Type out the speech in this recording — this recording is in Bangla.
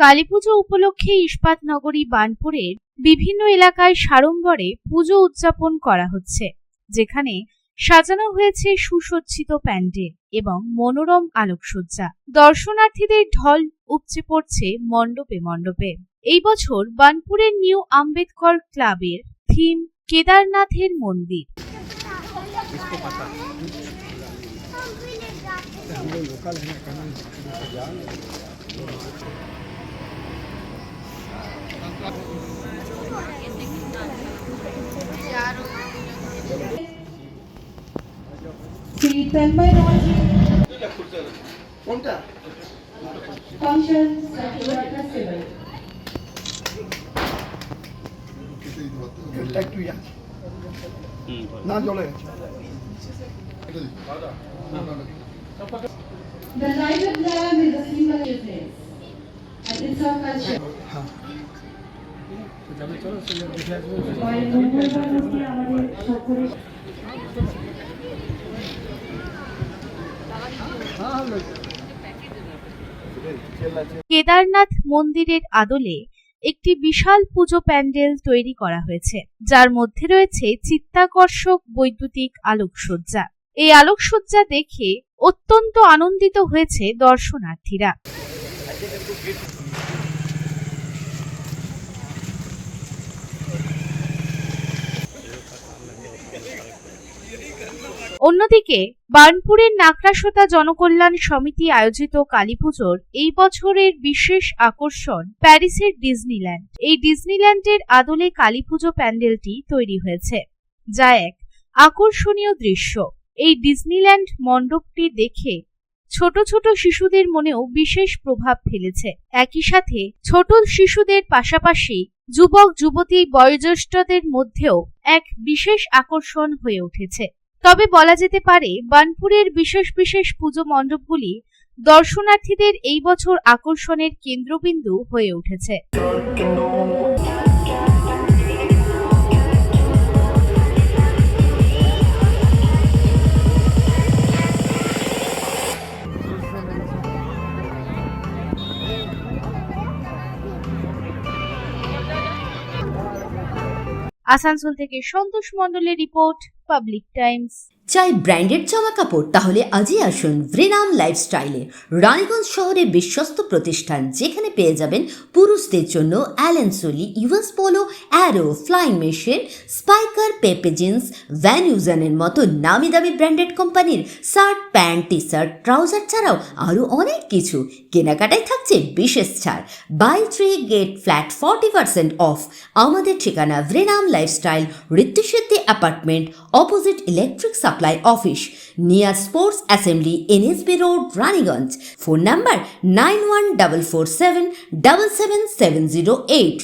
কালীপুজো উপলক্ষে ইস্পাত নগরী বার্নপুরের বিভিন্ন এলাকায় সাড়ম্বরে পুজো উদযাপন করা হচ্ছে, যেখানে সাজানো হয়েছে সুসজ্জিত প্যান্ডেল এবং মনোরম আলোকসজ্জা। দর্শনার্থীদের ঢল উপচে পড়ছে মণ্ডপে মণ্ডপে। এই বছর বার্নপুরের নিউ আম্বেদকর ক্লাবের থিম কেদারনাথের মন্দির। The lighted lamp is a symbol of this, and it's our culture. Kedarnath মন্দিরের আদলে একটি বিশাল পুজো প্যান্ডেল তৈরি করা হয়েছে, যার মধ্যে রয়েছে চিত্তাকর্ষক বৈদ্যুতিক আলোকসজ্জা। এই আলোকসজ্জা দেখে অত্যন্ত আনন্দিত হয়েছে দর্শনার্থীরা। অন্যদিকে বার্নপুরের নাকড়াসোতা জনকল্যাণ সমিতি আয়োজিত কালীপুজোর এই বছরের বিশেষ আকর্ষণ প্যারিসের ডিজনিল্যান্ড। এই ডিজনিল্যান্ডের আদলে কালীপুজো প্যান্ডেলটি তৈরি হয়েছে, যা এক আকর্ষণীয় দৃশ্য। এই ডিজনিল্যান্ড মণ্ডপটি দেখে ছোট ছোট শিশুদের মনেও বিশেষ প্রভাব ফেলেছে। একই সাথে ছোট শিশুদের পাশাপাশি যুবক যুবতী বয়োজ্যেষ্ঠদের মধ্যেও এক বিশেষ আকর্ষণ হয়ে উঠেছে। তবে বলা যেতে পারে বার্নপুরের বিশেষ বিশেষ পুজো মণ্ডপগুলি দর্শনার্থীদের এই বছর আকর্ষণের কেন্দ্রবিন্দু হয়ে উঠেছে। আসানসোল থেকে সন্তোষ মণ্ডলের রিপোর্ট, পাবলিক টাইমস। চাই ব্র্যান্ডেড জামা কাপড়? তাহলে আজই আসুন ভ্রেনাম লাইফস্টাইলে। রানীগঞ্জ শহরে বিশ্বস্ত প্রতিষ্ঠান, যেখানে পেয়ে যাবেন পুরুষদের জন্য Allen Solly, US Polo, Arrow, Flying Machine, Spykar, Pepe Jeans, Van ইউজানের মতো নামি দামি ব্র্যান্ডেড কোম্পানির shirt, pant, T shirt, trouser ছাড়াও আরও অনেক কিছু। কেনাকাটায় থাকছে বিশেষ ছাড়, বাই 3 গেট ফ্ল্যাট 40% অফ। আমাদের ঠিকানা ভ্রেনাম Lifestyle, Ritusiddhi apartment, opposite electric supply office, near sports assembly, NSB road, Raniganj. Phone number 914477777008।